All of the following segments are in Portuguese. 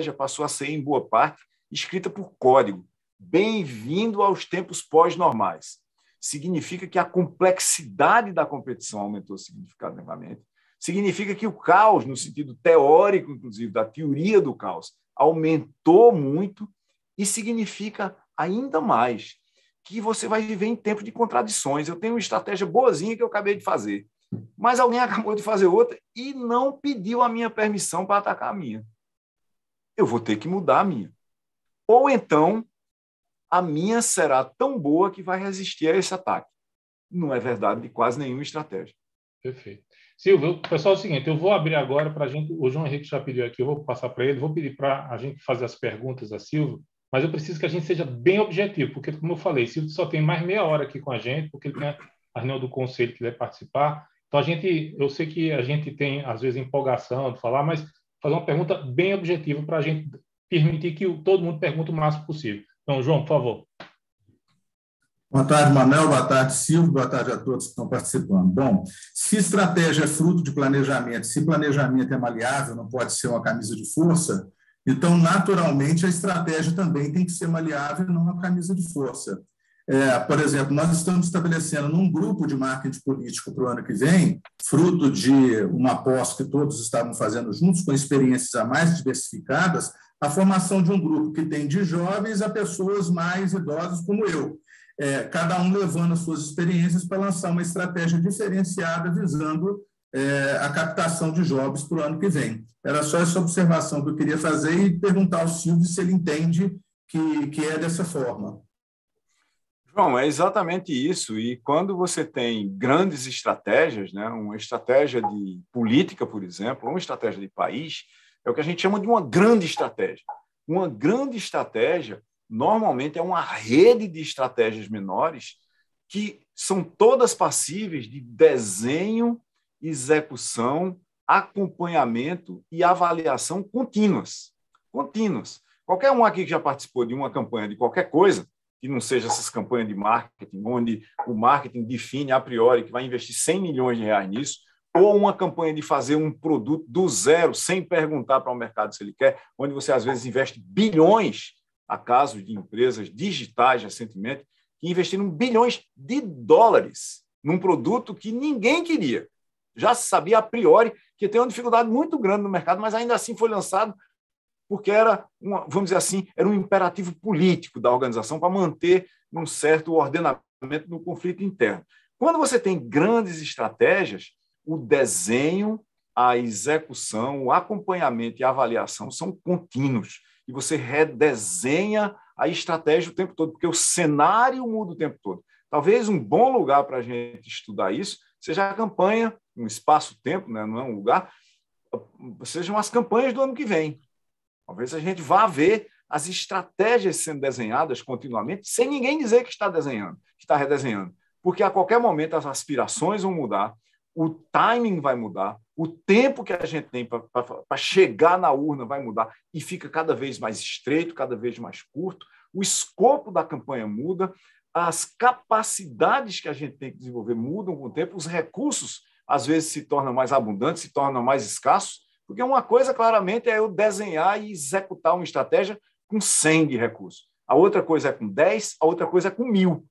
passou a ser, em boa parte, escrita por código. Bem-vindo aos tempos pós-normais. Significa que a complexidade da competição aumentou significativamente. Significa que o caos, no sentido teórico, inclusive, da teoria do caos, aumentou muito, e significa ainda mais que você vai viver em tempos de contradições. Eu tenho uma estratégia boazinha que eu acabei de fazer, mas alguém acabou de fazer outra e não pediu a minha permissão para atacar a minha. Eu vou ter que mudar a minha. Ou então, a minha será tão boa que vai resistir a esse ataque. Não é verdade de quase nenhuma estratégia. Perfeito. Silvio, pessoal, é o seguinte, eu vou abrir agora para a gente, o João Henrique já pediu aqui, eu vou passar para ele, vou pedir para a gente fazer as perguntas a Silvio, mas eu preciso que a gente seja bem objetivo, porque, como eu falei, Silvio só tem mais meia hora aqui com a gente, porque ele tem a reunião do conselho que ele vai participar. Então, eu sei que a gente tem, às vezes, empolgação de falar, mas fazer uma pergunta bem objetiva para a gente permitir que todo mundo pergunte o máximo possível. Então, João, por favor. Boa tarde, Manuel. Boa tarde, Silvio. Boa tarde a todos que estão participando. Bom, se estratégia é fruto de planejamento, se planejamento é maleável, não pode ser uma camisa de força, então, naturalmente, a estratégia também tem que ser maleável, não uma camisa de força. Por exemplo, nós estamos estabelecendo num grupo de marketing político para o ano que vem, fruto de uma aposta que todos estavam fazendo juntos, com experiências a mais diversificadas, a formação de um grupo que tem de jovens a pessoas mais idosas como eu. Cada um levando as suas experiências para lançar uma estratégia diferenciada visando a captação de jovens para o ano que vem. Era só essa observação que eu queria fazer e perguntar ao Silvio se ele entende que é dessa forma. João, é exatamente isso. E quando você tem grandes estratégias, né, uma estratégia de política, por exemplo, uma estratégia de país, é o que a gente chama de uma grande estratégia. Uma grande estratégia, normalmente, é uma rede de estratégias menores que são todas passíveis de desenho, execução, acompanhamento e avaliação contínuas. Contínuas. Qualquer um aqui que já participou de uma campanha de qualquer coisa, que não seja essas campanhas de marketing, onde o marketing define a priori que vai investir 100 milhões de reais nisso, ou uma campanha de fazer um produto do zero, sem perguntar para o mercado se ele quer, onde você, às vezes, investe bilhões, há casos de empresas digitais, recentemente, que investiram bilhões de dólares num produto que ninguém queria. Já se sabia a priori que tem uma dificuldade muito grande no mercado, mas ainda assim foi lançado porque era, vamos dizer assim, era um imperativo político da organização para manter um certo ordenamento no conflito interno. Quando você tem grandes estratégias, o desenho, a execução, o acompanhamento e a avaliação são contínuos. E você redesenha a estratégia o tempo todo, porque o cenário muda o tempo todo. Talvez um bom lugar para a gente estudar isso seja a campanha, um espaço-tempo, né? Não é um lugar, sejam as campanhas do ano que vem. Talvez a gente vá ver as estratégias sendo desenhadas continuamente, sem ninguém dizer que está desenhando, que está redesenhando. Porque a qualquer momento as aspirações vão mudar, o timing vai mudar, o tempo que a gente tem para chegar na urna vai mudar e fica cada vez mais estreito, cada vez mais curto, o escopo da campanha muda, as capacidades que a gente tem que desenvolver mudam com o tempo, os recursos às vezes se tornam mais abundantes, se tornam mais escassos, porque uma coisa, claramente, é eu desenhar e executar uma estratégia com 100 de recursos. A outra coisa é com 10, a outra coisa é com 1.000.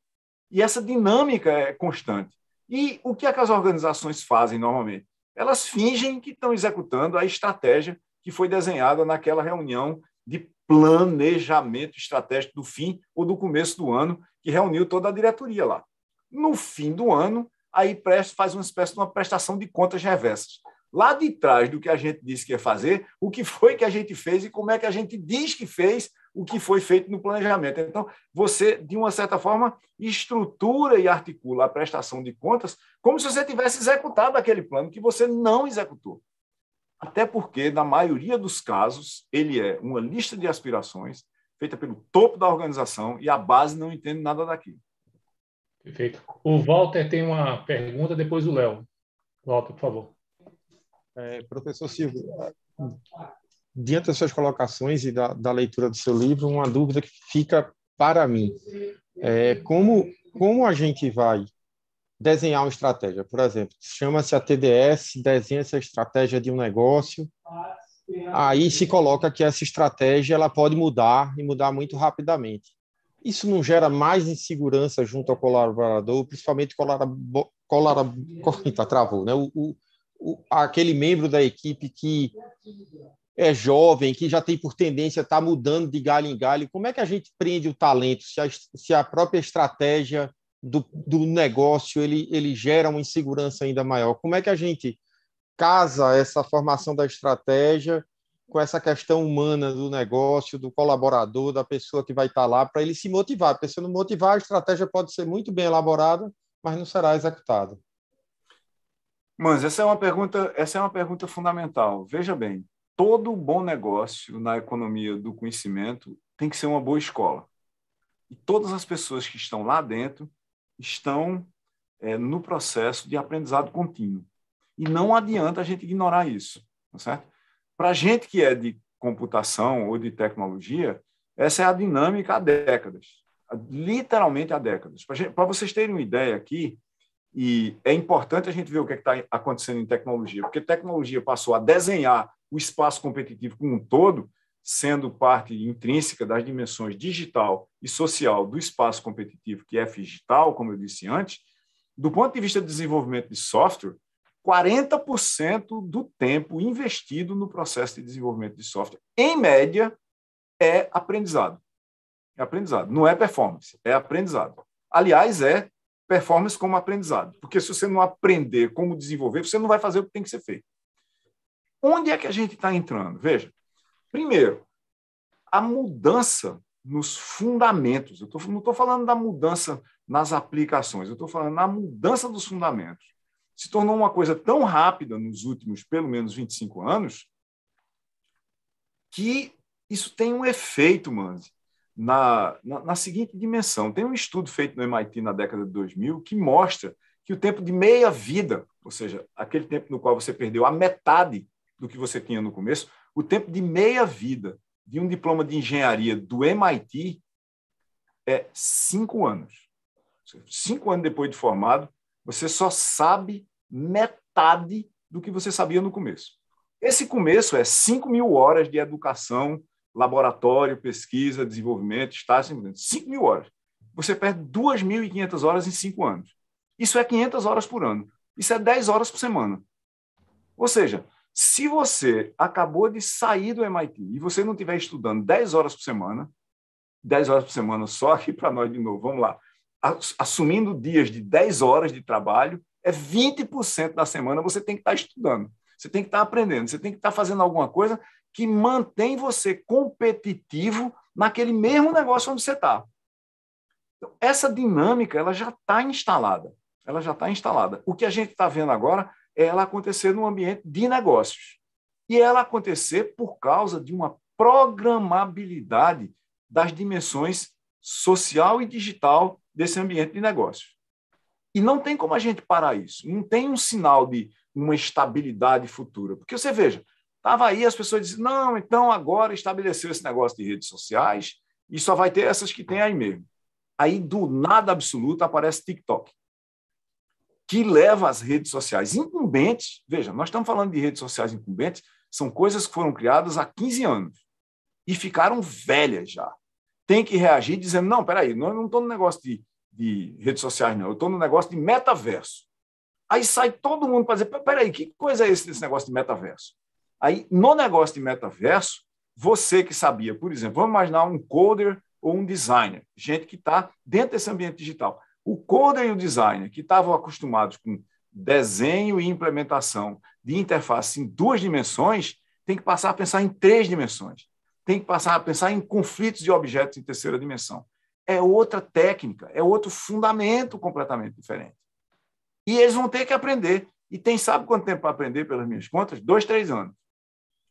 E essa dinâmica é constante. E o que é que as organizações fazem normalmente? Elas fingem que estão executando a estratégia que foi desenhada naquela reunião de planejamento estratégico do fim ou do começo do ano, que reuniu toda a diretoria lá. No fim do ano, aí faz uma espécie de uma prestação de contas reversas. Lá de trás do que a gente disse que ia fazer, o que foi que a gente fez e como é que a gente diz que fez o que foi feito no planejamento. Então, você, de uma certa forma, estrutura e articula a prestação de contas como se você tivesse executado aquele plano que você não executou. Até porque, na maioria dos casos, ele é uma lista de aspirações feita pelo topo da organização e a base não entende nada daquilo. Perfeito. O Walter tem uma pergunta, depois o Léo. Walter, por favor. Professor Silvio, diante das suas colocações e da leitura do seu livro, uma dúvida que fica para mim é como a gente vai desenhar uma estratégia? Por exemplo, chama-se a TDS, desenha essa estratégia de um negócio, aí se coloca que essa estratégia ela pode mudar e mudar muito rapidamente. Isso não gera mais insegurança junto ao colaborador, principalmente Eita, travou, né? Aquele membro da equipe que é jovem, que já tem por tendência estar mudando de galho em galho. Como é que a gente prende o talento se a própria estratégia do negócio ele gera uma insegurança ainda maior? Como é que a gente casa essa formação da estratégia com essa questão humana do negócio, do colaborador, da pessoa que vai estar lá, para ele se motivar? Porque se não motivar, a estratégia pode ser muito bem elaborada, mas não será executada. Mas essa é uma pergunta fundamental. Veja bem, todo bom negócio na economia do conhecimento tem que ser uma boa escola. E todas as pessoas que estão lá dentro estão no processo de aprendizado contínuo. E não adianta a gente ignorar isso, tá certo? Para a gente que é de computação ou de tecnologia, essa é a dinâmica há décadas, literalmente há décadas. Para vocês terem uma ideia aqui, e é importante a gente ver o que está acontecendo em tecnologia, porque tecnologia passou a desenhar o espaço competitivo como um todo, sendo parte intrínseca das dimensões digital e social do espaço competitivo, que é digital, como eu disse antes. Do ponto de vista de desenvolvimento de software, 40% do tempo investido no processo de desenvolvimento de software, em média, é aprendizado. É aprendizado, não é performance, é aprendizado. Aliás, é performance como aprendizado, porque se você não aprender como desenvolver, você não vai fazer o que tem que ser feito. Onde é que a gente está entrando? Veja, primeiro, a mudança nos fundamentos. Eu não estou falando da mudança nas aplicações, eu estou falando da mudança dos fundamentos. Se tornou uma coisa tão rápida nos últimos, pelo menos, 25 anos, que isso tem um efeito, Manzi, na seguinte dimensão. Tem um estudo feito no MIT na década de 2000 que mostra que o tempo de meia-vida, ou seja, aquele tempo no qual você perdeu a metade do que você tinha no começo, o tempo de meia-vida de um diploma de engenharia do MIT é 5 anos. 5 anos depois de formado, você só sabe metade do que você sabia no começo. Esse começo é 5.000 horas de educação, laboratório, pesquisa, desenvolvimento, estágio, 5.000 horas. Você perde 2.500 horas em 5 anos. Isso é 500 horas por ano. Isso é 10 horas por semana. Ou seja, se você acabou de sair do MIT e você não estiver estudando 10 horas por semana, 10 horas por semana só aqui para nós de novo, vamos lá, assumindo dias de 10 horas de trabalho, é 20% da semana você tem que estar estudando, você tem que estar aprendendo, você tem que estar fazendo alguma coisa que mantém você competitivo naquele mesmo negócio onde você está. Então, essa dinâmica ela já está instalada. Ela já está instalada. O que a gente está vendo agora é ela acontecer no ambiente de negócios. E ela acontecer por causa de uma programabilidade das dimensões social e digital desse ambiente de negócios. E não tem como a gente parar isso. Não tem um sinal de uma estabilidade futura. Porque você veja, estava aí, as pessoas diziam, não, então agora estabeleceu esse negócio de redes sociais e só vai ter essas que tem aí mesmo. Aí, do nada absoluto, aparece TikTok, que leva as redes sociais incumbentes. Veja, nós estamos falando de redes sociais incumbentes, são coisas que foram criadas há 15 anos e ficaram velhas já. Tem que reagir dizendo, não, peraí, eu não estou no negócio de redes sociais, não, eu estou no negócio de metaverso. Aí sai todo mundo para dizer, peraí, que coisa é esse negócio de metaverso? Aí, no negócio de metaverso, você que sabia, por exemplo, vamos imaginar um coder ou um designer, gente que está dentro desse ambiente digital. O coder e o designer, que estavam acostumados com desenho e implementação de interface em 2 dimensões, tem que passar a pensar em 3 dimensões. Tem que passar a pensar em conflitos de objetos em 3ª dimensão. É outra técnica, é outro fundamento completamente diferente. E eles vão ter que aprender. E tem, sabe quanto tempo para aprender, pelas minhas contas? 2, 3 anos.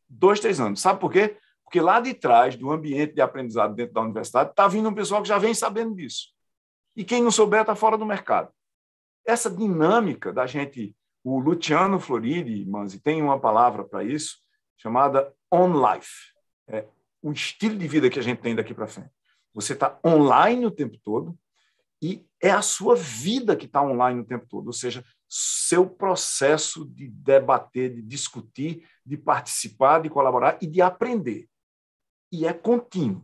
2, 3 anos. Sabe por quê? Porque lá de trás, do ambiente de aprendizado dentro da universidade, está vindo um pessoal que já vem sabendo disso. E quem não souber está fora do mercado. Essa dinâmica da gente, o Luciano Floridi, Manzi, tem uma palavra para isso, chamada on life. É o estilo de vida que a gente tem daqui para frente. Você está online o tempo todo e é a sua vida que está online o tempo todo. Ou seja, seu processo de debater, de discutir, de participar, de colaborar e de aprender. E é contínuo.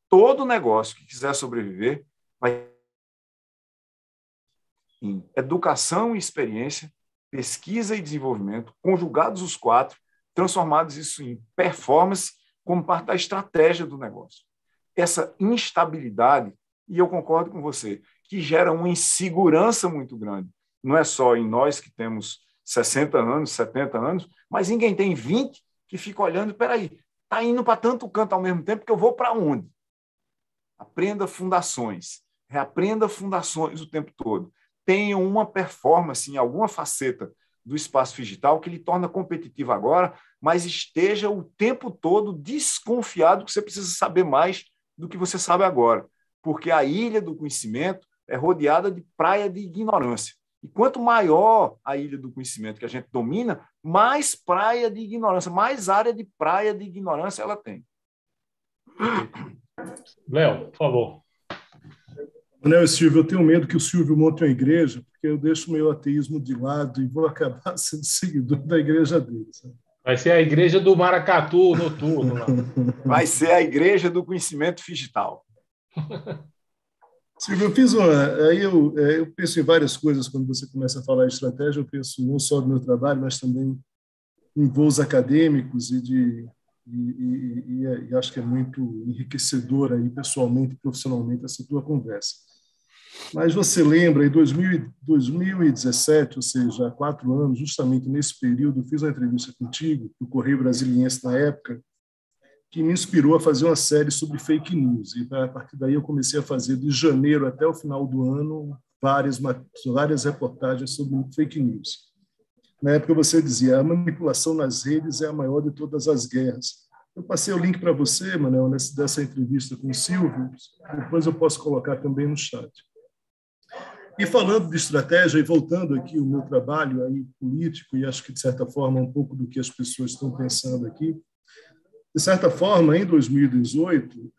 Todo negócio que quiser sobreviver vai em educação e experiência, pesquisa e desenvolvimento, conjugados os 4, transformados isso em performance como parte da estratégia do negócio. Essa instabilidade, e eu concordo com você, que gera uma insegurança muito grande. Não é só em nós que temos 60 anos, 70 anos, mas em quem tem 20 que fica olhando, peraí, está indo para tanto canto ao mesmo tempo que eu vou para onde? Aprenda fundações, reaprenda fundações o tempo todo. Tenha uma performance em alguma faceta do espaço digital que lhe torna competitivo agora, mas esteja o tempo todo desconfiado que você precisa saber mais do que você sabe agora, porque a ilha do conhecimento é rodeada de praia de ignorância. E quanto maior a ilha do conhecimento que a gente domina, mais praia de ignorância, mais área de praia de ignorância ela tem. Léo, por favor. Manel e Silvio, eu tenho medo que o Silvio monte uma igreja, porque eu deixo o meu ateísmo de lado e vou acabar sendo seguidor da igreja dele. Sabe? Vai ser a igreja do Maracatu noturno. Lá. Vai ser a igreja do conhecimento digital. Silvio, eu fiz uma... Aí eu penso em várias coisas quando você começa a falar de estratégia. Eu penso não só do meu trabalho, mas também em voos acadêmicos e acho que é muito enriquecedor aí, pessoalmente e profissionalmente, essa tua conversa. Mas você lembra, em 2017, ou seja, há 4 anos, justamente nesse período, eu fiz uma entrevista contigo, no Correio Brasiliense na época, que me inspirou a fazer uma série sobre fake news. E, a partir daí, eu comecei a fazer, de janeiro até o final do ano, várias reportagens sobre fake news. Na época, você dizia, a manipulação nas redes é a maior de todas as guerras. Eu passei o link para você, Manel, dessa entrevista com o Silvio, depois eu posso colocar também no chat. E falando de estratégia, e voltando aqui ao meu trabalho aí político, e acho que, de certa forma, um pouco do que as pessoas estão pensando aqui, de certa forma, em 2018,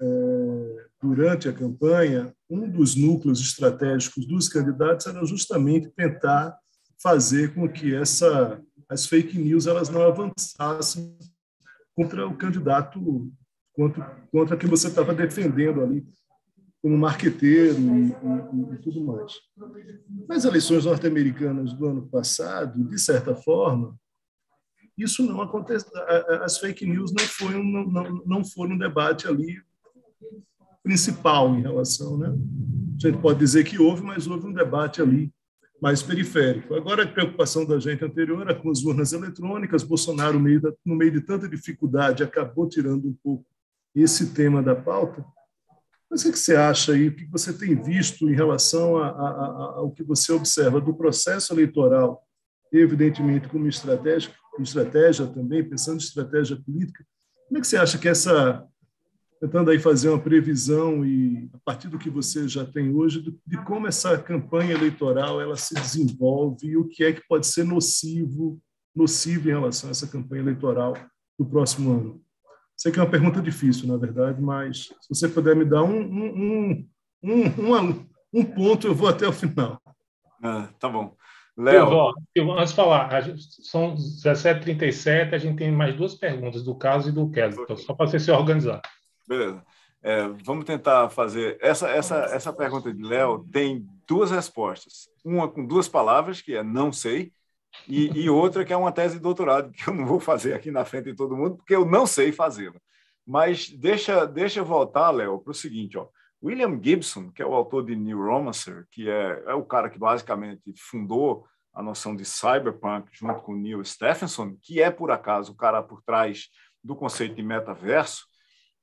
durante a campanha, um dos núcleos estratégicos dos candidatos era justamente tentar fazer com que as fake news elas não avançassem contra o candidato, contra quem você estava defendendo ali como marqueteiro e tudo mais. Nas eleições norte-americanas do ano passado, de certa forma, isso não acontece. As fake news não foram um debate ali principal em relação, né? A gente pode dizer que houve, mas houve um debate ali mais periférico. Agora, a preocupação da gente anterior era com as urnas eletrônicas. Bolsonaro, no meio de tanta dificuldade, acabou tirando um pouco esse tema da pauta. Mas o que você acha aí, o que você tem visto em relação ao que você observa do processo eleitoral, evidentemente como estratégia também, pensando em estratégia política, como é que você acha que tentando aí fazer uma previsão e a partir do que você já tem hoje, de como essa campanha eleitoral ela se desenvolve e o que é que pode ser nocivo em relação a essa campanha eleitoral do próximo ano? Sei que é uma pergunta difícil, na verdade, mas se você puder me dar um ponto, eu vou até o final. Tá bom. Léo. Antes de falar, são 17h37, a gente tem mais 2 perguntas, do Carlos e do Kelly, então, só para você se organizar. Beleza. Vamos tentar fazer... Essa pergunta de Léo tem 2 respostas. Uma com 2 palavras, que é não sei, e outra que é uma tese de doutorado, que eu não vou fazer aqui na frente de todo mundo, porque eu não sei fazê-la. Mas deixa eu voltar, Léo, para o seguinte. William Gibson, que é o autor de Neuromancer, que é o cara que basicamente fundou a noção de cyberpunk junto com Neil Stephenson, que é, por acaso, o cara por trás do conceito de metaverso,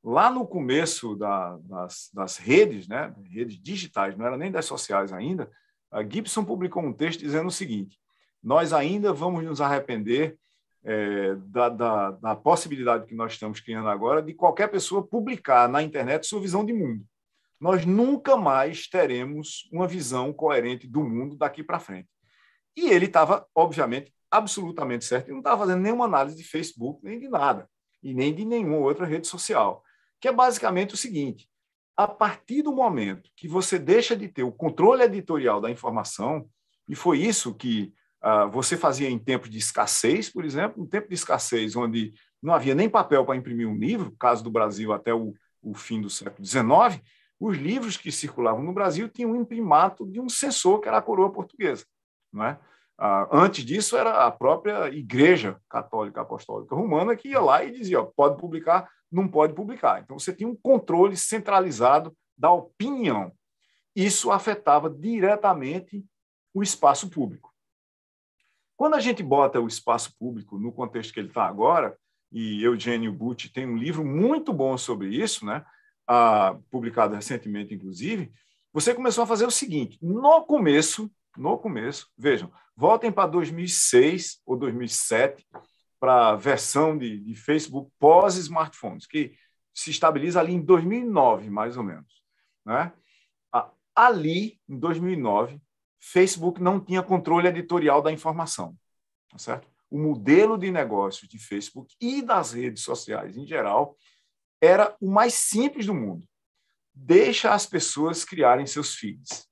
lá no começo das redes, né, redes digitais, não era nem das sociais ainda, a Gibson publicou um texto dizendo o seguinte: nós ainda vamos nos arrepender da possibilidade que nós estamos criando agora de qualquer pessoa publicar na internet sua visão de mundo. Nós nunca mais teremos uma visão coerente do mundo daqui para frente. E ele estava, obviamente, absolutamente certo. Ele não estava fazendo nenhuma análise de Facebook, nem de nada, e nem de nenhuma outra rede social, que é basicamente o seguinte: a partir do momento que você deixa de ter o controle editorial da informação, E foi isso que você fazia em tempos de escassez, por exemplo, um tempo de escassez onde não havia nem papel para imprimir um livro, caso do Brasil até o fim do século XIX, os livros que circulavam no Brasil tinham um imprimato de um censor, que era a coroa portuguesa. Não é? Antes disso, era a própria Igreja Católica Apostólica Romana que ia lá e dizia, pode publicar, não pode publicar. Então, você tinha um controle centralizado da opinião. Isso afetava diretamente o espaço público. Quando a gente bota o espaço público no contexto que ele está agora, e Eugênio Butti tem um livro muito bom sobre isso, né? Publicado recentemente, inclusive, você começou a fazer o seguinte, no começo, vejam, voltem para 2006 ou 2007, para a versão de Facebook pós-smartphones, que se estabiliza ali em 2009, mais ou menos. Né? Ali, em 2009, Facebook não tinha controle editorial da informação. Tá certo? O modelo de negócios de Facebook e das redes sociais, em geral, era o mais simples do mundo. Deixa as pessoas criarem seus feeds.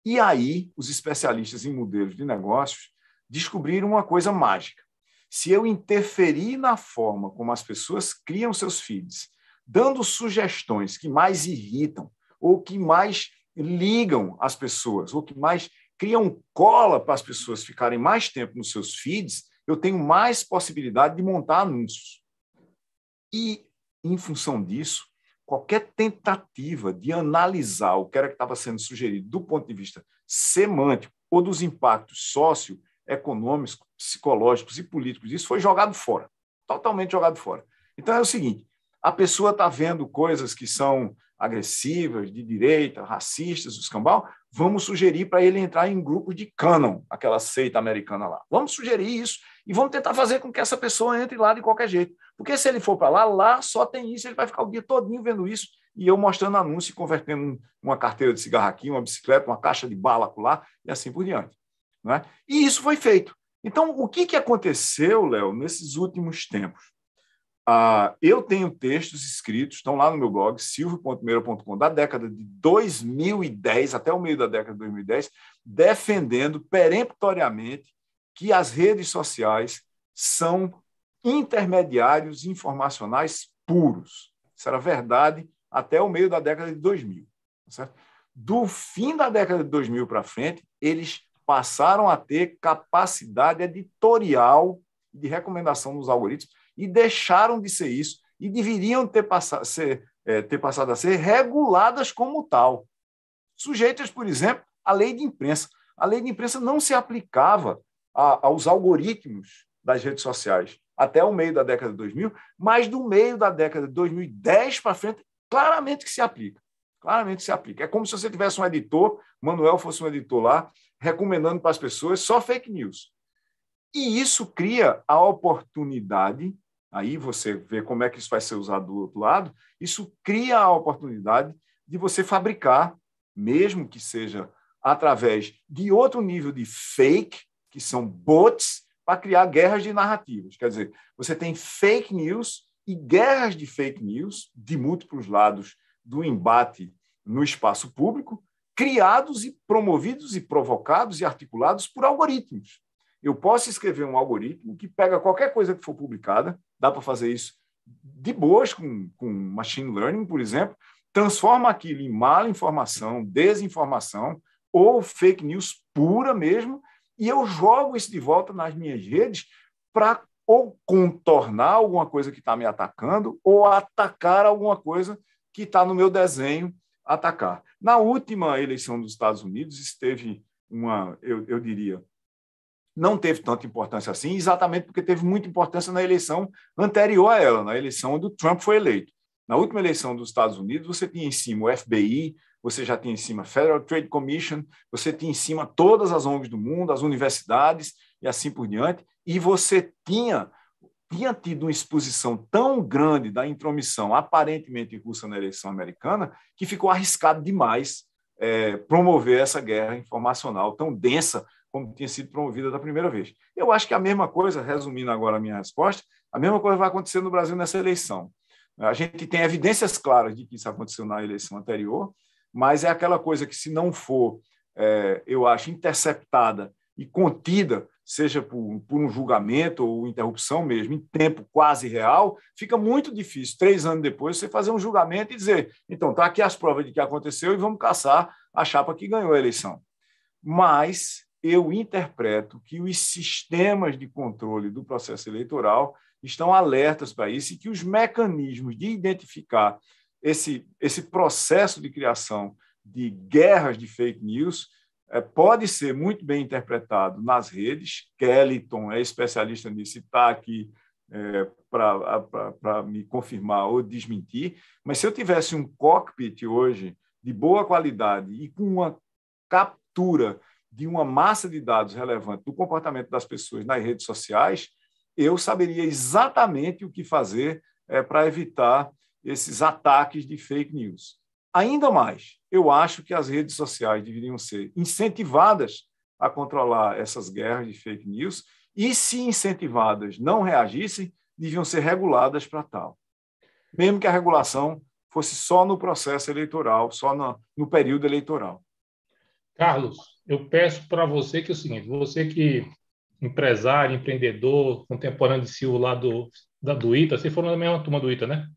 E aí, os especialistas em modelos de negócios descobriram uma coisa mágica. Se eu interferir na forma como as pessoas criam seus feeds, dando sugestões que mais irritam, ou que mais ligam as pessoas, ou que mais criam cola para as pessoas ficarem mais tempo nos seus feeds, eu tenho mais possibilidade de montar anúncios. E, em função disso, qualquer tentativa de analisar o que era que estava sendo sugerido do ponto de vista semântico ou dos impactos socioeconômicos, psicológicos e políticos disso foi jogado fora, totalmente jogado fora. Então é o seguinte, a pessoa está vendo coisas que são agressivas, de direita, racistas, o escambau, vamos sugerir para ele entrar em grupos de Canon, aquela seita americana lá. Vamos sugerir isso e vamos tentar fazer com que essa pessoa entre lá de qualquer jeito. Porque se ele for para lá só tem isso, ele vai ficar o dia todinho vendo isso e eu mostrando anúncio e convertendo uma carteira de cigarro aqui, uma bicicleta, uma caixa de bala lá e assim por diante. Né? E isso foi feito. Então, o que aconteceu, Léo, nesses últimos tempos? Eu tenho textos escritos, estão lá no meu blog, silvio.meira.com, da década de 2010 até o meio da década de 2010, defendendo peremptoriamente que as redes sociais são intermediários informacionais puros. Isso era verdade até o meio da década de 2000. Certo? Do fim da década de 2000 para frente, eles passaram a ter capacidade editorial de recomendação nos algoritmos e deixaram de ser isso e deveriam ter passado a ser reguladas como tal. Sujeitas, por exemplo, à lei de imprensa. A lei de imprensa não se aplicava aos algoritmos das redes sociais até o meio da década de 2000, mas do meio da década de 2010 para frente, claramente que se aplica. Claramente se aplica. É como se você tivesse um editor, Manuel fosse um editor lá, recomendando para as pessoas só fake news. E isso cria a oportunidade, aí você vê como é que isso vai ser usado do outro lado, isso cria a oportunidade de você fabricar, mesmo que seja através de outro nível de fake, que são bots, para criar guerras de narrativas. Quer dizer, você tem fake news e guerras de fake news de múltiplos lados do embate no espaço público, criados e promovidos e provocados e articulados por algoritmos. Eu posso escrever um algoritmo que pega qualquer coisa que for publicada, dá para fazer isso de boas com machine learning, por exemplo, transforma aquilo em mala informação, desinformação ou fake news pura mesmo, e eu jogo isso de volta nas minhas redes para ou contornar alguma coisa que está me atacando ou atacar alguma coisa que está no meu desenho atacar. Na última eleição dos Estados Unidos, isso teve eu diria, não teve tanta importância assim, exatamente porque teve muita importância na eleição anterior a ela, na eleição onde o Trump foi eleito. Na última eleição dos Estados Unidos, você tinha em cima o FBI, você já tinha em cima a Federal Trade Commission, você tinha em cima todas as ONGs do mundo, as universidades e assim por diante, e você tinha tido uma exposição tão grande da intromissão aparentemente russa na eleição americana que ficou arriscado demais promover essa guerra informacional tão densa como tinha sido promovida da primeira vez. Eu acho que a mesma coisa, resumindo agora a minha resposta, a mesma coisa vai acontecer no Brasil nessa eleição. A gente tem evidências claras de que isso aconteceu na eleição anterior, mas é aquela coisa que, se não for eu acho, interceptada e contida, seja por um julgamento ou interrupção mesmo, em tempo quase real, fica muito difícil, 3 anos depois, você fazer um julgamento e dizer, então, está aqui as provas de que aconteceu e vamos caçar a chapa que ganhou a eleição. Mas eu interpreto que os sistemas de controle do processo eleitoral estão alertas para isso e que os mecanismos de identificar esse processo de criação de guerras de fake news pode ser muito bem interpretado nas redes. Kellyton é especialista nisso e está aqui para me confirmar ou desmentir, mas se eu tivesse um cockpit hoje de boa qualidade e com uma captura de uma massa de dados relevante do comportamento das pessoas nas redes sociais, eu saberia exatamente o que fazer para evitar esses ataques de fake news. Ainda mais, eu acho que as redes sociais deveriam ser incentivadas a controlar essas guerras de fake news e, se incentivadas não reagissem, deviam ser reguladas para tal. Mesmo que a regulação fosse só no processo eleitoral, só no período eleitoral. Carlos, eu peço para você que é o seguinte, você que empresário, empreendedor, contemporâneo de Silvio lá do ITA, vocês foram na mesma turma do ITA, né?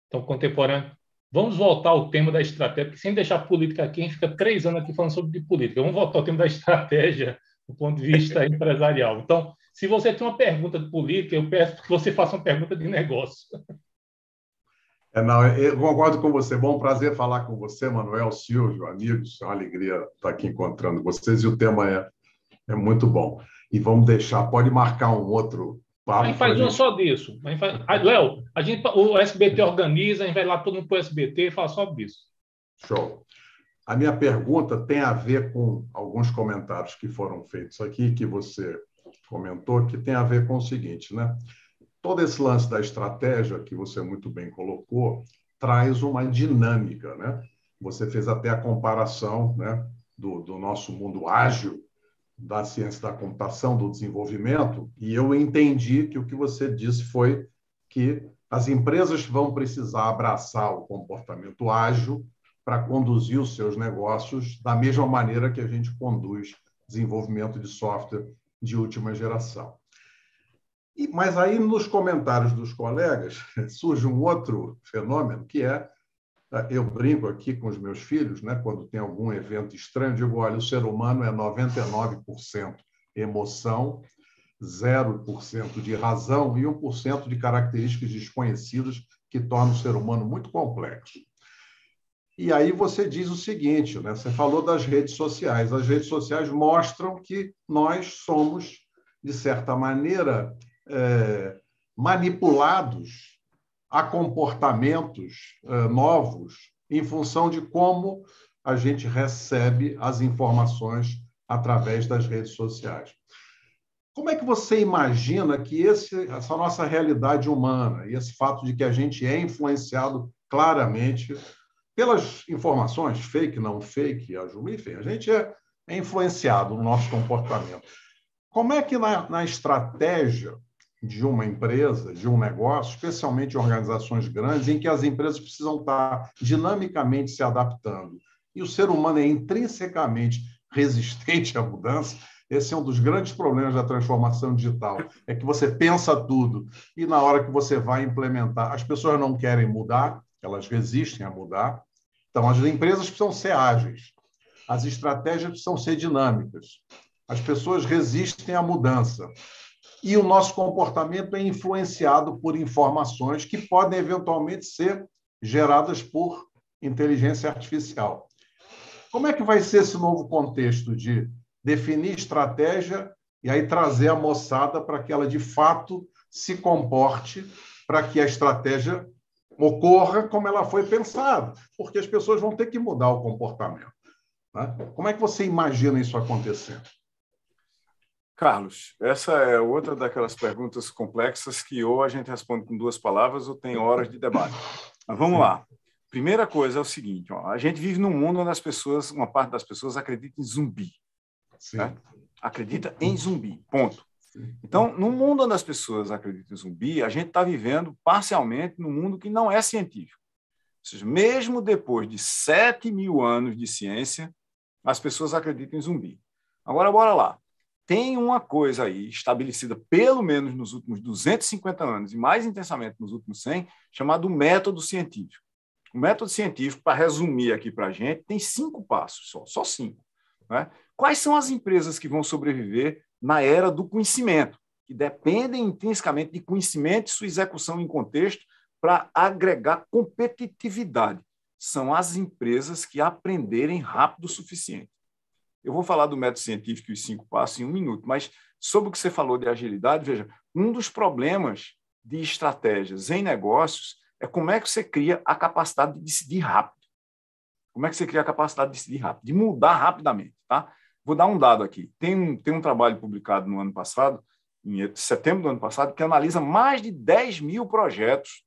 Então, contemporâneo. Vamos voltar ao tema da estratégia, porque sem deixar política aqui, a gente fica 3 anos aqui falando sobre política. Vamos voltar ao tema da estratégia do ponto de vista empresarial. Então, se você tem uma pergunta de política, eu peço que você faça uma pergunta de negócio. Não, eu concordo com você. Bom, prazer falar com você, Manuel, Silvio, amigos. É uma alegria estar aqui encontrando vocês e o tema é muito bom. E vamos deixar, pode marcar um outro papo. A gente faz uma só disso. Léo, o SBT organiza, a gente vai lá todo mundo para o SBT e fala só disso. Show. A minha pergunta tem a ver com alguns comentários que foram feitos aqui, que você comentou, que tem a ver com o seguinte, né? Todo esse lance da estratégia, que você muito bem colocou, traz uma dinâmica, né? Você fez até a comparação, né, do nosso mundo ágil, da ciência da computação, do desenvolvimento, e eu entendi que o que você disse foi que as empresas vão precisar abraçar o comportamento ágil para conduzir os seus negócios da mesma maneira que a gente conduz desenvolvimento de software de última geração. Mas aí, nos comentários dos colegas, surge um outro fenômeno, que eu brinco aqui com os meus filhos, né, quando tem algum evento estranho, digo, olha, o ser humano é 99% emoção, 0% de razão e 1% de características desconhecidas que tornam o ser humano muito complexo. E aí você diz o seguinte, né, você falou das redes sociais. As redes sociais mostram que nós somos, de certa maneira, manipulados a comportamentos novos em função de como a gente recebe as informações através das redes sociais. Como é que você imagina que essa nossa realidade humana e esse fato de que a gente é influenciado claramente pelas informações, fake, não fake, enfim, a gente é influenciado no nosso comportamento. Como é que na estratégia de uma empresa, de um negócio, especialmente em organizações grandes, em que as empresas precisam estar dinamicamente se adaptando, e o ser humano é intrinsecamente resistente à mudança, esse é um dos grandes problemas da transformação digital, é que você pensa tudo e na hora que você vai implementar, as pessoas não querem mudar, elas resistem a mudar, então as empresas precisam ser ágeis, as estratégias precisam ser dinâmicas, as pessoas resistem à mudança. E o nosso comportamento é influenciado por informações que podem, eventualmente, ser geradas por inteligência artificial. Como é que vai ser esse novo contexto de definir estratégia e aí trazer a moçada para que ela, de fato, se comporte para que a estratégia ocorra como ela foi pensada? Porque as pessoas vão ter que mudar o comportamento, né? Como é que você imagina isso acontecendo? Carlos, essa é outra daquelas perguntas complexas que ou a gente responde com 2 palavras ou tem horas de debate. Mas vamos lá. Primeira coisa é o seguinte, a gente vive num mundo onde uma parte das pessoas acredita em zumbi. Né? Acredita em zumbi, ponto. Então, no mundo onde as pessoas acreditam em zumbi, a gente está vivendo parcialmente num mundo que não é científico. Ou seja, mesmo depois de 7.000 anos de ciência, as pessoas acreditam em zumbi. Agora, bora lá. Tem uma coisa aí estabelecida, pelo menos nos últimos 250 anos, e mais intensamente nos últimos 100, chamado método científico. O método científico, para resumir aqui para a gente, tem 5 passos, só 5. Né? Quais são as empresas que vão sobreviver na era do conhecimento, que dependem intrinsecamente de conhecimento e sua execução em contexto para agregar competitividade? São as empresas que aprenderem rápido o suficiente. Eu vou falar do método científico e os 5 passos em 1 minuto, mas sobre o que você falou de agilidade, veja, um dos problemas de estratégias em negócios é como é que você cria a capacidade de decidir rápido. Como é que você cria a capacidade de decidir rápido, de mudar rapidamente, tá? Vou dar um dado aqui. Tem um trabalho publicado no ano passado, em setembro do ano passado, que analisa mais de 10 mil projetos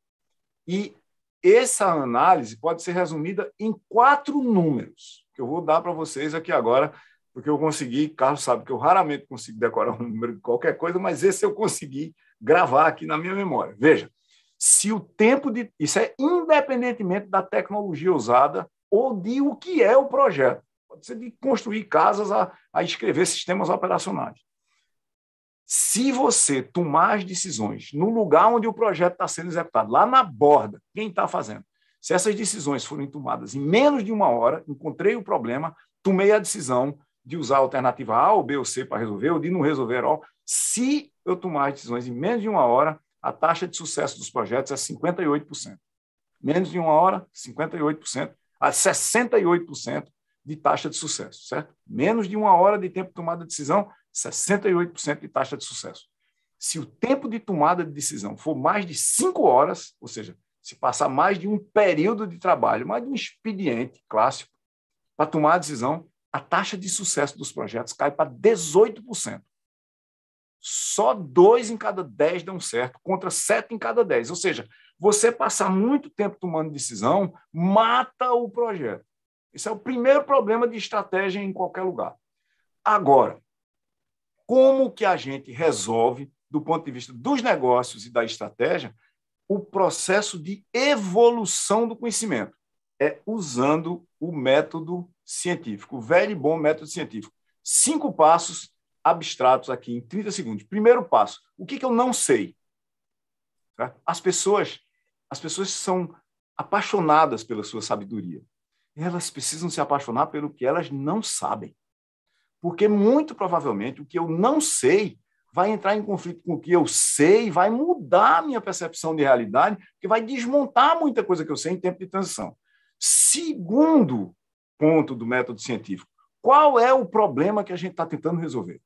e essa análise pode ser resumida em 4 números, que eu vou dar para vocês aqui agora, porque eu consegui, Carlos sabe que eu raramente consigo decorar um número de qualquer coisa, mas esse eu consegui gravar aqui na minha memória. Veja, se o tempo de... Isso é independentemente da tecnologia usada ou de o que é o projeto. Pode ser de construir casas a escrever sistemas operacionais. Se você tomar as decisões no lugar onde o projeto está sendo executado, lá na borda, quem está fazendo, se essas decisões forem tomadas em menos de 1 hora, encontrei o problema, tomei a decisão de usar a alternativa A ou B ou C para resolver, ou de não resolver. Se eu tomar as decisões em menos de 1 hora, a taxa de sucesso dos projetos é 58%. Menos de 1 hora, 58%, a 68% de taxa de sucesso, certo? Menos de 1 hora de tempo de tomada de decisão, 68% de taxa de sucesso. Se o tempo de tomada de decisão for mais de 5 horas, ou seja, se passar mais de um período de trabalho, mais de um expediente clássico, para tomar a decisão, a taxa de sucesso dos projetos cai para 18%. Só 2 em cada 10 dão certo, contra 7 em cada 10. Ou seja, você passar muito tempo tomando decisão mata o projeto. Esse é o primeiro problema de estratégia em qualquer lugar. Agora, como que a gente resolve, do ponto de vista dos negócios e da estratégia, o processo de evolução do conhecimento? É usando o método científico, o velho e bom método científico. 5 passos abstratos aqui em 30 segundos. Primeiro passo, o que eu não sei? As pessoas são apaixonadas pela sua sabedoria. Elas precisam se apaixonar pelo que elas não sabem. Porque, muito provavelmente, o que eu não sei vai entrar em conflito com o que eu sei, vai mudar a minha percepção de realidade, que vai desmontar muita coisa que eu sei em tempo de transição. Segundo ponto do método científico, qual é o problema que a gente está tentando resolver?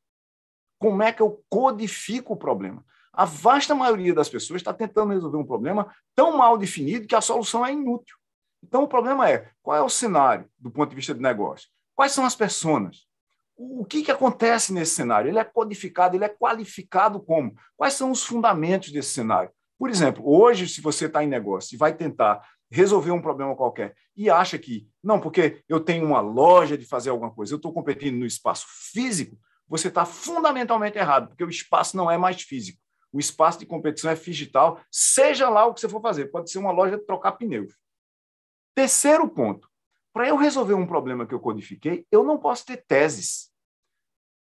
Como é que eu codifico o problema? A vasta maioria das pessoas está tentando resolver um problema tão mal definido que a solução é inútil. Então, o problema é, qual é o cenário do ponto de vista de negócio? Quais são as personas? O que acontece nesse cenário? Ele é codificado, ele é qualificado como? Quais são os fundamentos desse cenário? Por exemplo, hoje, se você está em negócio e vai tentar resolver um problema qualquer e acha que, não, porque eu tenho uma loja de fazer alguma coisa, eu estou competindo no espaço físico, você está fundamentalmente errado, porque o espaço não é mais físico. O espaço de competição é digital, seja lá o que você for fazer. Pode ser uma loja de trocar pneus. Terceiro ponto. Para eu resolver um problema que eu codifiquei, eu não posso ter teses.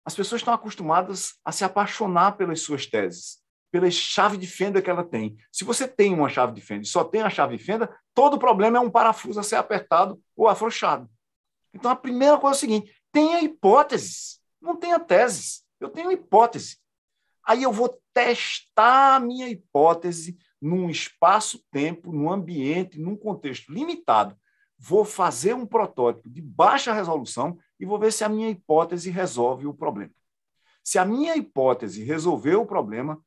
As pessoas estão acostumadas a se apaixonar pelas suas teses, pela chave de fenda que ela tem. Se você tem uma chave de fenda e só tem a chave de fenda, todo problema é um parafuso a ser apertado ou afrouxado. Então, a primeira coisa é o seguinte, tenha hipóteses, não tenha teses. Eu tenho hipótese. Aí eu vou testar a minha hipótese num espaço-tempo, num ambiente, num contexto limitado. Vou fazer um protótipo de baixa resolução e vou ver se a minha hipótese resolve o problema. Se a minha hipótese resolver o problema,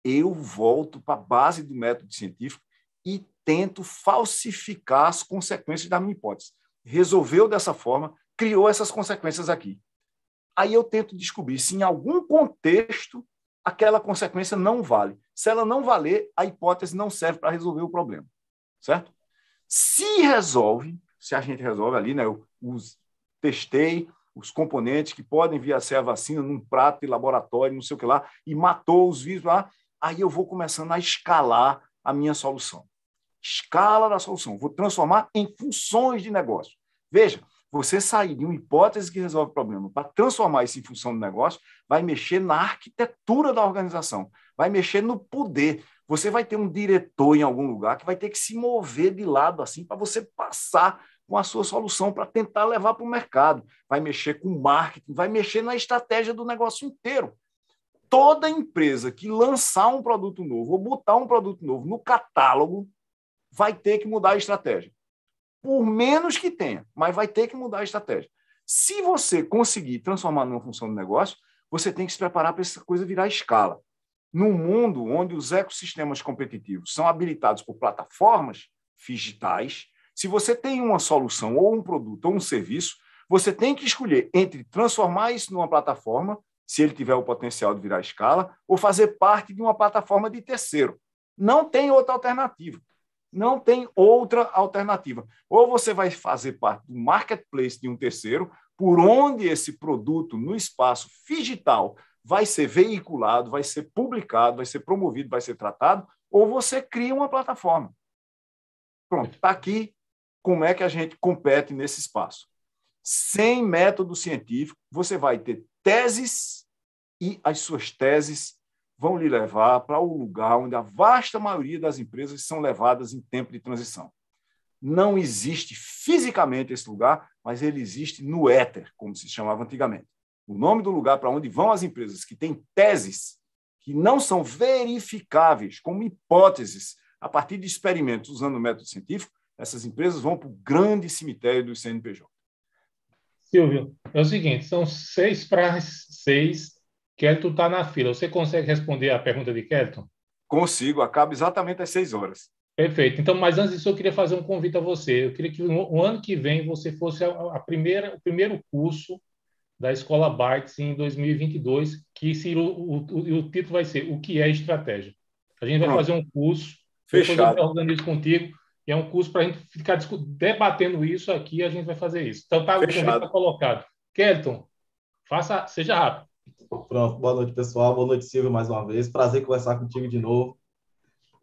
eu volto para a base do método científico e tento falsificar as consequências da minha hipótese. Resolveu dessa forma, criou essas consequências aqui. Aí eu tento descobrir se em algum contexto aquela consequência não vale. Se ela não valer, a hipótese não serve para resolver o problema. Certo? Se a gente resolve ali, né, eu testei os componentes que podem vir a ser a vacina num prato de laboratório, não sei o que lá, e matou os vírus lá, aí eu vou começando a escalar a minha solução. Escala da solução. Vou transformar em funções de negócio. Veja, Você sair de uma hipótese que resolve o problema para transformar isso em função do negócio, vai mexer na arquitetura da organização, vai mexer no poder. Você vai ter um diretor em algum lugar que vai ter que se mover de lado assim para você passar com a sua solução para tentar levar para o mercado. Vai mexer com marketing, vai mexer na estratégia do negócio inteiro. Toda empresa que lançar um produto novo ou botar um produto novo no catálogo vai ter que mudar a estratégia. Por menos que tenha, mas vai ter que mudar a estratégia. Se você conseguir transformar numa função do negócio, você tem que se preparar para essa coisa virar escala. Num mundo onde os ecossistemas competitivos são habilitados por plataformas digitais, se você tem uma solução ou um produto ou um serviço, você tem que escolher entre transformar isso numa plataforma, se ele tiver o potencial de virar escala, ou fazer parte de uma plataforma de terceiro. Não tem outra alternativa. Não tem outra alternativa. Ou você vai fazer parte do marketplace de um terceiro, por onde esse produto no espaço digital vai ser veiculado, vai ser publicado, vai ser promovido, vai ser tratado, ou você cria uma plataforma. Pronto, está aqui como é que a gente compete nesse espaço. Sem método científico, você vai ter teses e as suas teses vão lhe levar para o lugar onde a vasta maioria das empresas são levadas em tempo de transição. Não existe fisicamente esse lugar, mas ele existe no éter, como se chamava antigamente. O nome do lugar para onde vão as empresas que têm teses que não são verificáveis como hipóteses a partir de experimentos usando o método científico, essas empresas vão para o grande cemitério do CNPJ. Silvio, é o seguinte, são 6:06, Kelton está na fila. Você consegue responder a pergunta de Kelton? Consigo, acaba exatamente às 6 horas. Perfeito. Então, mas antes disso, eu queria fazer um convite a você. Eu queria que o ano que vem você fosse o primeiro curso da Escola Bytes em 2022, que o título vai ser O que é estratégia? A gente vai fazer um curso, fechado. Depois eu organizo contigo, e é um curso para a gente ficar debatendo isso aqui, a gente vai fazer isso. Então, o convite está colocado. Kelton, seja rápido. Pronto, boa noite, pessoal. Boa noite, Silvio, mais uma vez. Prazer conversar contigo de novo.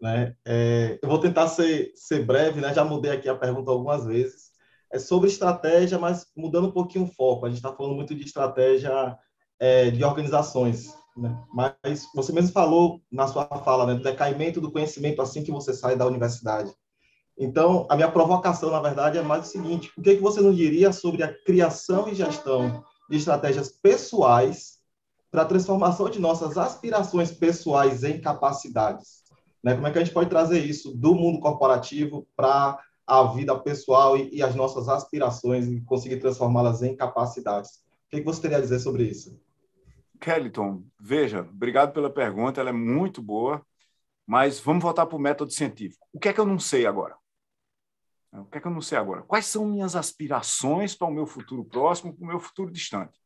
Né? Eu vou tentar ser breve, né? Já mudei aqui a pergunta algumas vezes. É sobre estratégia, mas mudando um pouquinho o foco. A gente está falando muito de estratégia de organizações, né? Mas você mesmo falou na sua fala, né, do decaimento do conhecimento assim que você sai da universidade. Então, a minha provocação, na verdade, é mais o seguinte: o que você nos diria sobre a criação e gestão de estratégias pessoais para a transformação de nossas aspirações pessoais em capacidades? Né? Como é que a gente pode trazer isso do mundo corporativo para a vida pessoal e as nossas aspirações e conseguir transformá-las em capacidades? O que você teria a dizer sobre isso? Kelton, veja, obrigado pela pergunta, ela é muito boa, mas vamos voltar para o método científico. O que é que eu não sei agora? O que é que eu não sei agora? Quais são minhas aspirações para o meu futuro próximo, para o meu futuro distante?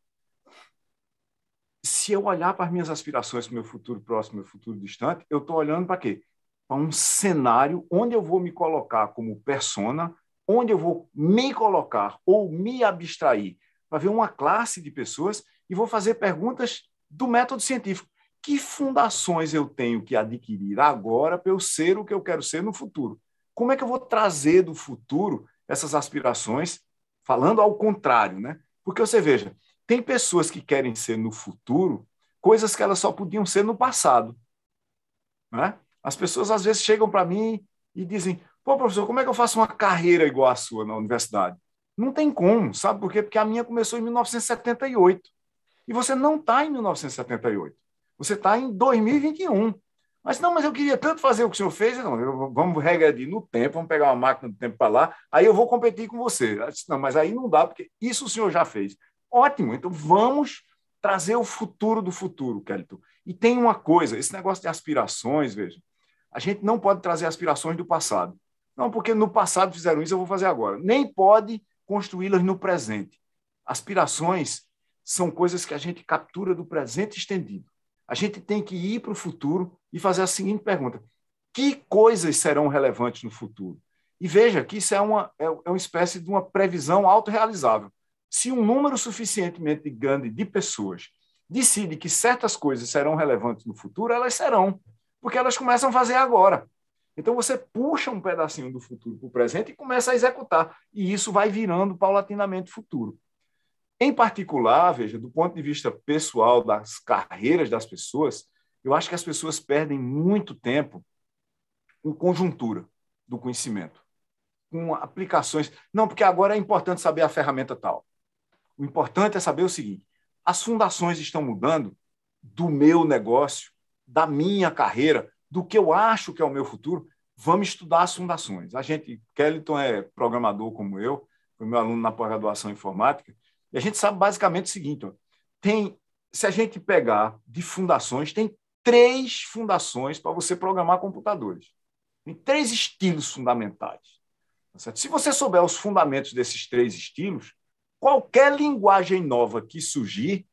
Se eu olhar para as minhas aspirações para o meu futuro próximo, meu futuro distante, eu estou olhando para quê? Para um cenário onde eu vou me colocar como persona, onde eu vou me colocar ou me abstrair para ver uma classe de pessoas e vou fazer perguntas do método científico. Que fundações eu tenho que adquirir agora para eu ser o que eu quero ser no futuro? Como é que eu vou trazer do futuro essas aspirações, falando ao contrário, né? Porque você veja, tem pessoas que querem ser no futuro coisas que elas só podiam ser no passado. Né? As pessoas, às vezes, chegam para mim e dizem: pô, professor, como é que eu faço uma carreira igual a sua na universidade? Não tem como, sabe por quê? Porque a minha começou em 1978. E você não está em 1978. Você está em 2021. Mas não, mas eu queria tanto fazer o que o senhor fez. Não, vamos regredir no tempo, vamos pegar uma máquina do tempo para lá, aí eu vou competir com você. Eu disse: não, mas aí não dá, porque isso o senhor já fez. Ótimo, então vamos trazer o futuro do futuro, Kelton. E tem uma coisa, esse negócio de aspirações, veja, a gente não pode trazer aspirações do passado. Não, porque no passado fizeram isso, eu vou fazer agora. Nem pode construí-las no presente. Aspirações são coisas que a gente captura do presente estendido. A gente tem que ir para o futuro e fazer a seguinte pergunta: que coisas serão relevantes no futuro? E veja que isso é uma espécie de uma previsão autorrealizável. Se um número suficientemente grande de pessoas decide que certas coisas serão relevantes no futuro, elas serão, porque elas começam a fazer agora. Então, você puxa um pedacinho do futuro para o presente e começa a executar. E isso vai virando paulatinamente futuro. Em particular, veja, do ponto de vista pessoal, das carreiras das pessoas, eu acho que as pessoas perdem muito tempo com conjuntura do conhecimento, com aplicações. Não, porque agora é importante saber a ferramenta tal. O importante é saber o seguinte: as fundações estão mudando do meu negócio, da minha carreira, do que eu acho que é o meu futuro. Vamos estudar as fundações. Kellyton é programador como eu, foi meu aluno na pós-graduação em informática, e a gente sabe basicamente o seguinte: ó, se a gente pegar de fundações, tem 3 fundações para você programar computadores. Tem 3 estilos fundamentais. Certo? Se você souber os fundamentos desses 3 estilos, qualquer linguagem nova que surgir,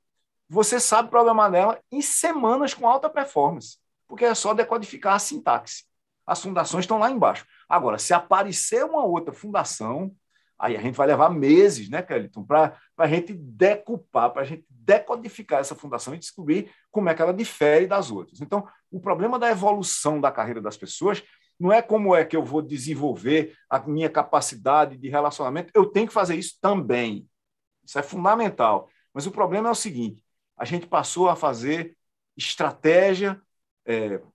você sabe programar nela em semanas com alta performance, porque é só decodificar a sintaxe. As fundações estão lá embaixo. Agora, se aparecer uma outra fundação, aí a gente vai levar meses, né, Kellyton, para a gente decupar, para a gente decodificar essa fundação e descobrir como é que ela difere das outras. Então, o problema da evolução da carreira das pessoas não é como é que eu vou desenvolver a minha capacidade de relacionamento. Eu tenho que fazer isso também. Isso é fundamental. Mas o problema é o seguinte: a gente passou a fazer estratégia,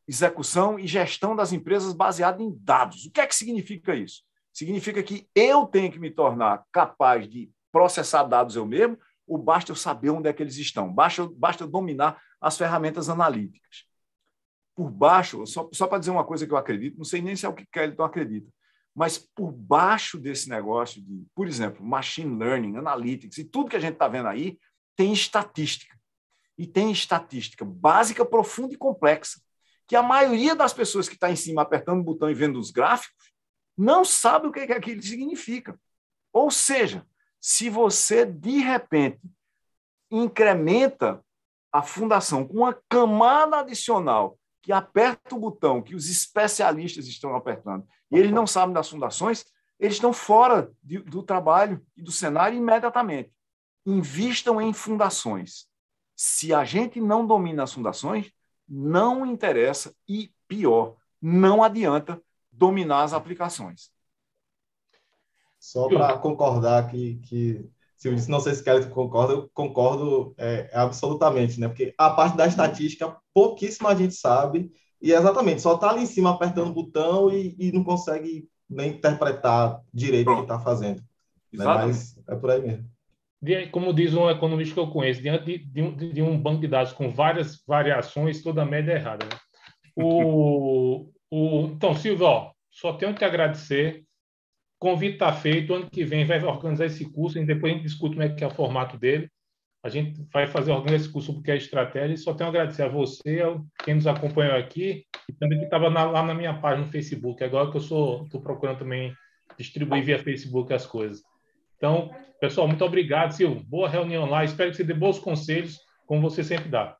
execução e gestão das empresas baseada em dados. O que é que significa isso? Significa que eu tenho que me tornar capaz de processar dados eu mesmo, ou basta eu saber onde é que eles estão? Basta eu dominar as ferramentas analíticas. Por baixo, só para dizer uma coisa que eu acredito, não sei nem se é o que Kellyton acredita, mas por baixo desse negócio de, por exemplo, machine learning, analytics e tudo que a gente está vendo aí, tem estatística. E tem estatística básica, profunda e complexa, que a maioria das pessoas que está em cima apertando o botão e vendo os gráficos não sabe o que aquilo significa. Ou seja, se você, de repente, incrementa a fundação com uma camada adicional que aperta o botão que os especialistas estão apertando e eles não sabem das fundações, eles estão fora do trabalho e do cenário imediatamente. Invistam em fundações. Se a gente não domina as fundações, não interessa e, pior, não adianta dominar as aplicações. Só para concordar que se eu disse, não sei se Kelly concorda, eu concordo absolutamente, né? Porque a parte da estatística, pouquíssima gente sabe, e exatamente, só está ali em cima apertando o botão e não consegue nem interpretar direito o que está fazendo. Né? Mas é por aí mesmo. Como diz um economista que eu conheço, diante de um banco de dados com várias variações, toda a média é errada. Né? Então, Silvio, só tenho que agradecer. O convite está feito. Ano que vem vai organizar esse curso e depois a gente discute como é que é o formato dele. A gente vai organizar esse curso porque é estratégia. E só tenho a agradecer a você, a quem nos acompanhou aqui e também que estava lá na minha página no Facebook. Agora que eu estou procurando também distribuir via Facebook as coisas. Então, pessoal, muito obrigado, Silvio. Boa reunião lá. Espero que você dê bons conselhos, como você sempre dá.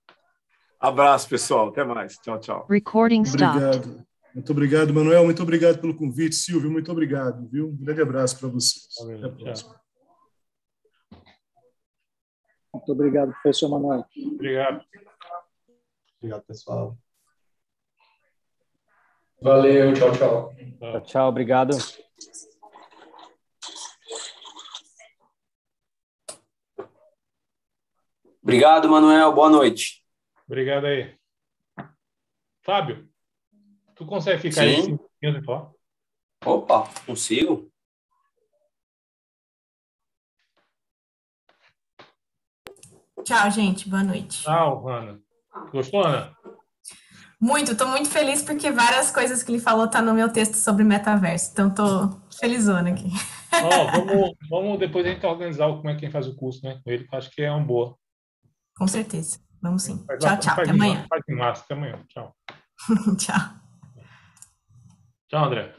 Abraço, pessoal. Até mais. Tchau, tchau. Recording stopped. Obrigado. Muito obrigado, Manuel. Muito obrigado pelo convite. Silvio, muito obrigado. Viu? Um grande abraço para vocês. Até a próxima. Muito obrigado, professor Manuel. Obrigado. Obrigado, pessoal. Valeu, tchau, tchau. Tchau, tchau, obrigado. Obrigado, Manuel. Boa noite. Obrigado aí. Fábio, tu consegue ficar aí 5 minutos e falar? Opa, consigo. Tchau, gente. Boa noite. Tchau, Ana. Gostou, Ana? Muito. Estou muito feliz porque várias coisas que ele falou tá no meu texto sobre metaverso. Então, estou felizona aqui. Vamos depois a gente organizar como é que faz o curso, né? Com ele, que eu acho que é uma boa. Com certeza. Vamos sim. Tchau, tchau. Até amanhã. Faz em março. Até amanhã. Tchau. Tchau. Tchau, André.